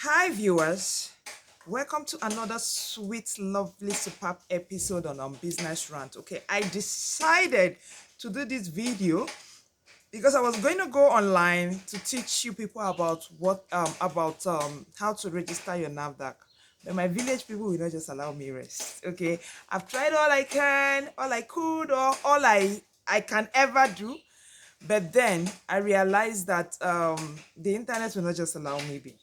Hi, viewers. Welcome to another sweet, lovely, superb episode on Business Rant. Okay, I decided to do this video because I was going to go online to teach you people about how to register your Nafdac. But my village people will not just allow me rest. Okay, I've tried all I can, all I could, or all I can ever do. But then I realized that the internet will not just allow me be.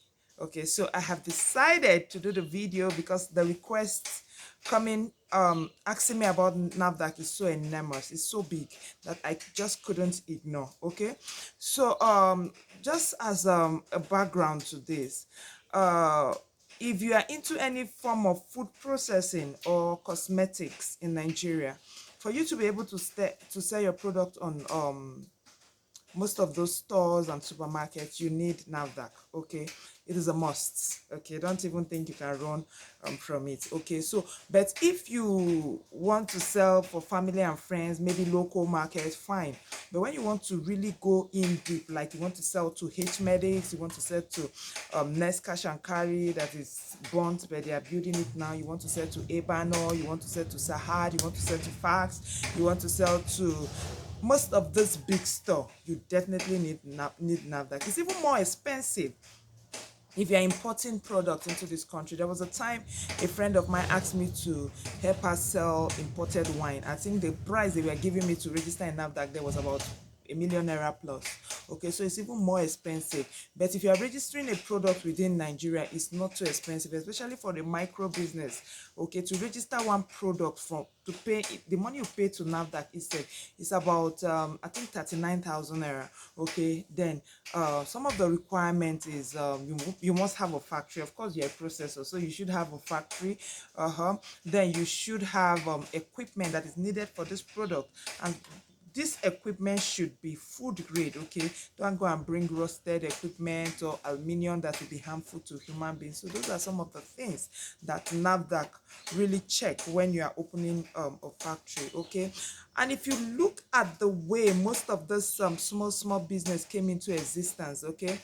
Okay, so I have decided to do the video because the requests coming asking me about Nafdac is so enormous, it's so big that I just couldn't ignore. Okay, so just as a background to this, if you are into any form of food processing or cosmetics in Nigeria, for you to be able to sell your product on most of those stores and supermarkets, you need Nafdac. Okay, it is a must. Okay, don't even think you can run from it. Okay, so but if you want to sell for family and friends, maybe local market, fine. But when you want to really go in deep, like you want to sell to H medics, you want to sell to Next Cash and Carry that is burnt, but they are building it now. You want to sell to Ebano, you want to sell to Sahad, you want to sell to Fax, you want to sell to most of this big store, you definitely need Nafdac. It's even more expensive if you're importing products into this country. There was a time a friend of mine asked me to help her sell imported wine. I think the price they were giving me to register in Nafdac there was about a 1 million naira plus. Okay, so it's even more expensive. But if you are registering a product within Nigeria, it's not too expensive, especially for the micro business. Okay, to register one product from to pay the money you pay to Nafdac is about I think 39,000 naira. Okay, then some of the requirements is you must have a factory. Of course, you're a processor, so you should have a factory. Then you should have equipment that is needed for this product, and this equipment should be food grade. Okay, don't go and bring rusted equipment or aluminium that will be harmful to human beings. So those are some of the things that Nafdac really check when you are opening a factory. Okay, and if you look at the way most of this small business came into existence, okay,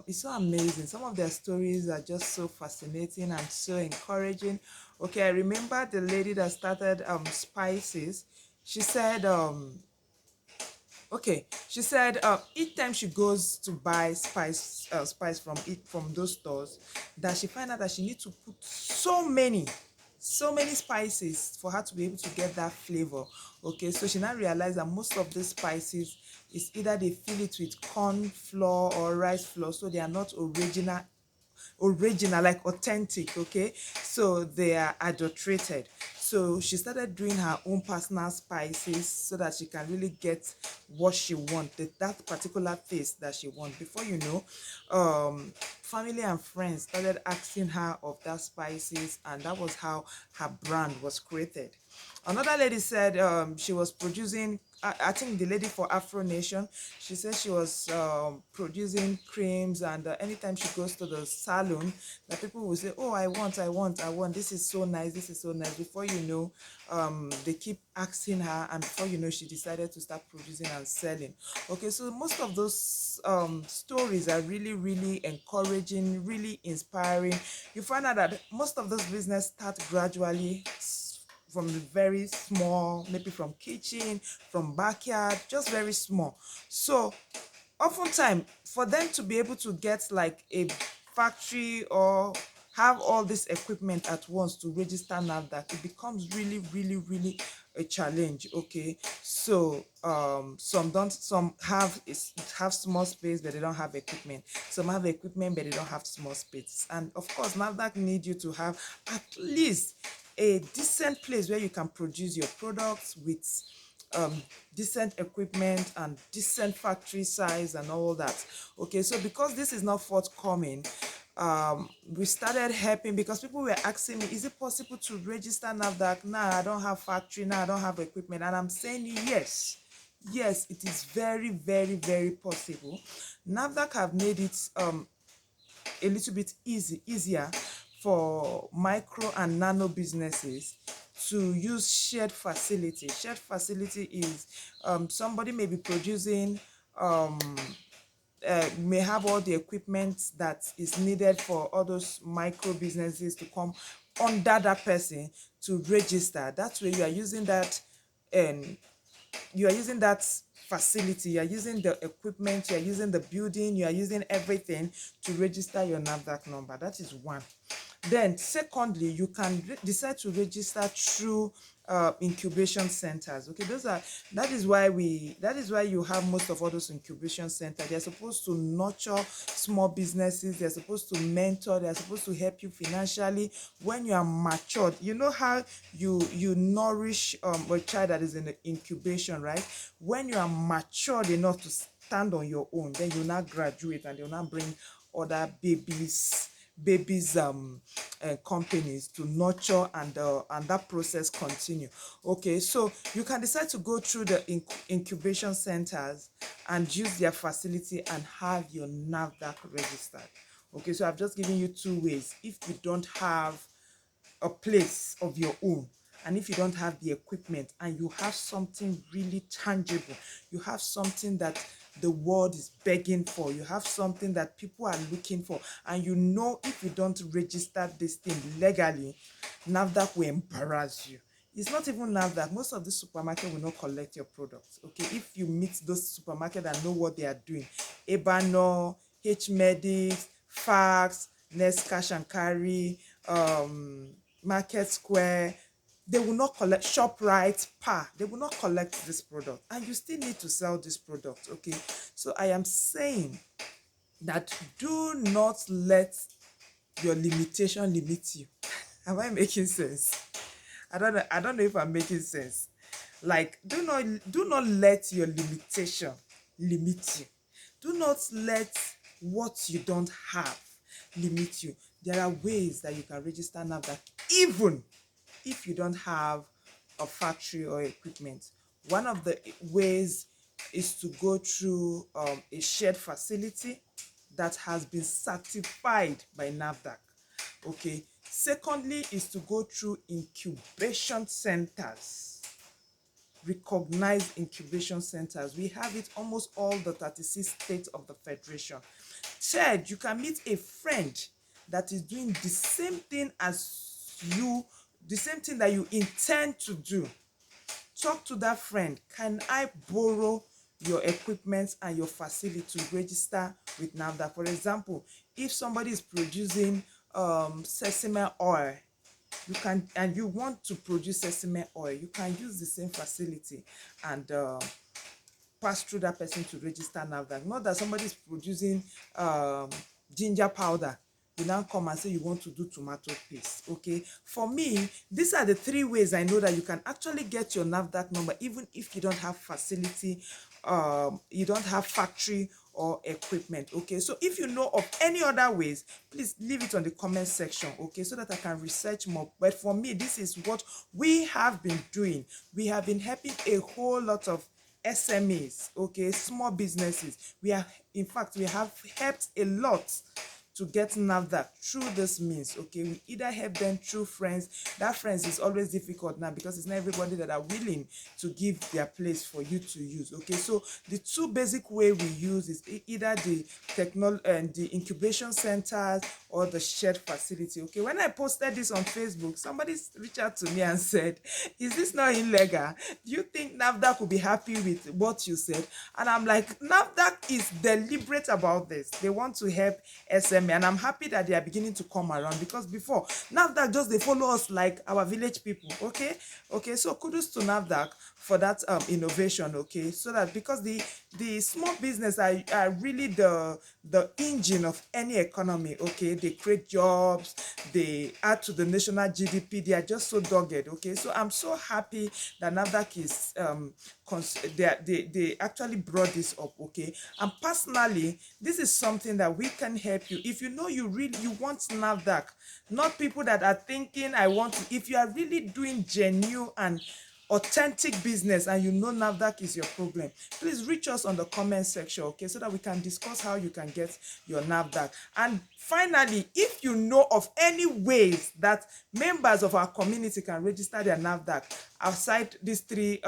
it's so amazing. Some of their stories are just so fascinating and so encouraging. Okay, I remember the lady that started spices. She said okay, she said each time she goes to buy spice from those stores, that she find out that she needs to put so many spices for her to be able to get that flavor. Okay, so she now realized that most of these spices is either they fill it with corn flour or rice flour, so they are not original, like authentic. Okay, so they are adulterated. So she started doing her own personal spices so that she can really get what she wants, that particular taste that she wants. Before you know, family and friends started asking her of that spices, and that was how her brand was created. Another lady said she was producing, I think the lady for Afro Nation, she said she was producing creams, and anytime she goes to the salon, that people will say, oh, I want, this is so nice, this is so nice. Before you know, they keep asking her, and before you know, she decided to start producing and selling. Okay, so most of those stories are really, really encouraging, really inspiring. You find out that most of this business start gradually from the very small, maybe from kitchen, from backyard, just very small. So oftentimes for them to be able to get like a factory or have all this equipment at once to register Nafdac, it becomes really, really, really a challenge. Okay, so some have small space but they don't have equipment. Some have equipment but they don't have small space. And of course, Nafdac need you to have at least a decent place where you can produce your products with decent equipment and decent factory size and all that. Okay, so because this is not forthcoming, we started helping, because people were asking me, is it possible to register Nafdac? Nah, I don't have factory, now I don't have equipment. And I'm saying yes, it is very, very, very possible. Nafdac have made it a little bit easier for micro and nano businesses to use shared facility. Shared facility is somebody may be producing may have all the equipment that is needed for all those micro businesses to come under that person to register. That way you are using that, um, you are using that facility, you are using the equipment, you are using the building, you are using everything to register your NAFDAC number. That is one. Then secondly, you can decide to register through incubation centers. Okay, those are that is why you have most of all those incubation centers. They're supposed to nurture small businesses, they're supposed to mentor, they're supposed to help you financially when you are matured. You know how you nourish a child that is in the incubation, right? When you are matured enough to stand on your own, then you now graduate and you'll now bring other babies companies to nurture, and that process continue. Okay, so you can decide to go through the incubation centers and use their facility and have your NAFDAC registered. Okay, so I've just given you two ways. If you don't have a place of your own, and if you don't have the equipment and you have something really tangible, you have something that the world is begging for, you have something that people are looking for, and you know if you don't register this thing legally, NAFDAC will embarrass you. It's not even NAFDAC. Most of the supermarket will not collect your products. Okay, if you meet those supermarket that know what they are doing, Ebano, H-Medics, Fax, Next Cash and Carry, Market Square, they will not collect. ShopRite, Pa, they will not collect this product, and you still need to sell this product. Okay, so I am saying that do not let your limitation limit you. Am I making sense? I don't know if I'm making sense. Like, do not let your limitation limit you. Do not let what you don't have limit you. There are ways that you can register NAFDAC even if you don't have a factory or equipment. One of the ways is to go through a shared facility that has been certified by NAFDAC. Okay. Secondly is to go through incubation centers, recognized incubation centers. We have it almost all the 36 states of the Federation. Third, you can meet a friend that is doing the same thing as you, the same thing that you intend to do. Talk to that friend. Can I borrow your equipment and your facility to register with NAFDAC? For example, if somebody is producing sesame oil, you can, and you want to produce sesame oil, you can use the same facility and pass through that person to register NAFDAC. Not that somebody is producing ginger powder, you now come and say you want to do tomato paste. Okay, for me, these are the three ways I know that you can actually get your NAFDAC number even if you don't have facility, you don't have factory or equipment. Okay, so if you know of any other ways, please leave it on the comment section, okay, so that I can research more. But for me, this is what we have been doing. We have been helping a whole lot of SMEs, okay, small businesses. We are, in fact, we have helped a lot to get NAFDAC through this means. Okay, we either help them through friends. That friends is always difficult now because it's not everybody that are willing to give their place for you to use. Okay, so the two basic way we use is either the technology and the incubation centers or the shared facility. Okay, when I posted this on Facebook, somebody reached out to me and said, is this not illegal? Do you think NAFDAC will be happy with what you said? And I'm like, NAFDAC is deliberate about this. They want to help SME, and I'm happy that they are beginning to come around, because before, NAFDAC just they follow us like our village people. Okay, so kudos to NAFDAC for that innovation. Okay, so that, because the small business are really the engine of any economy. Okay, they create jobs, they add to the national GDP, they are just so dogged. Okay, so I'm so happy that NAFDAC is they actually brought this up. Okay, and personally, this is something that we can help you if you know you want NAFDAC, not people that are thinking I want to. If you are really doing genuine and authentic business and you know NAFDAC is your problem, please reach us on the comment section, okay, so that we can discuss how you can get your NAFDAC. And finally, if you know of any ways that members of our community can register their NAFDAC outside these three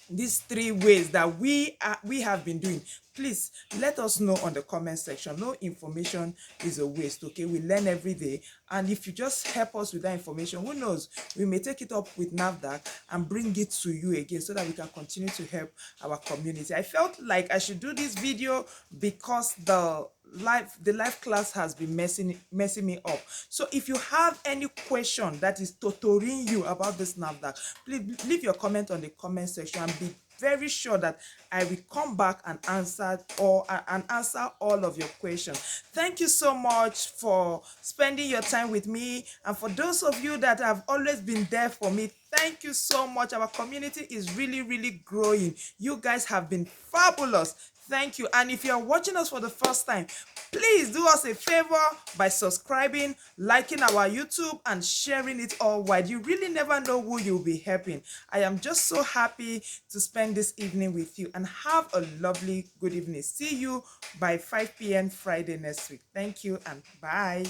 these 3 ways that we have been doing, please let us know on the comment section. No information is a waste. Okay, we learn every day, and if you just help us with that information, who knows, we may take it up with Nafdac and bring it to you again so that we can continue to help our community. I felt like I should do this video because the live class has been messing me up. So if you have any question that is totoring you about this Nafdac, please leave your comment on the comment section and be very sure that I will come back and answer all of your questions. Thank you so much for spending your time with me, and for those of you that have always been there for me, thank you so much. Our community is really growing. You guys have been fabulous. Thank you. And if you're watching us for the first time, please do us a favor by subscribing, liking our YouTube, and sharing it all wide. You really never know who you'll be helping. I am just so happy to spend this evening with you, and have a lovely good evening. See you by 5 p.m. Friday next week. Thank you and bye.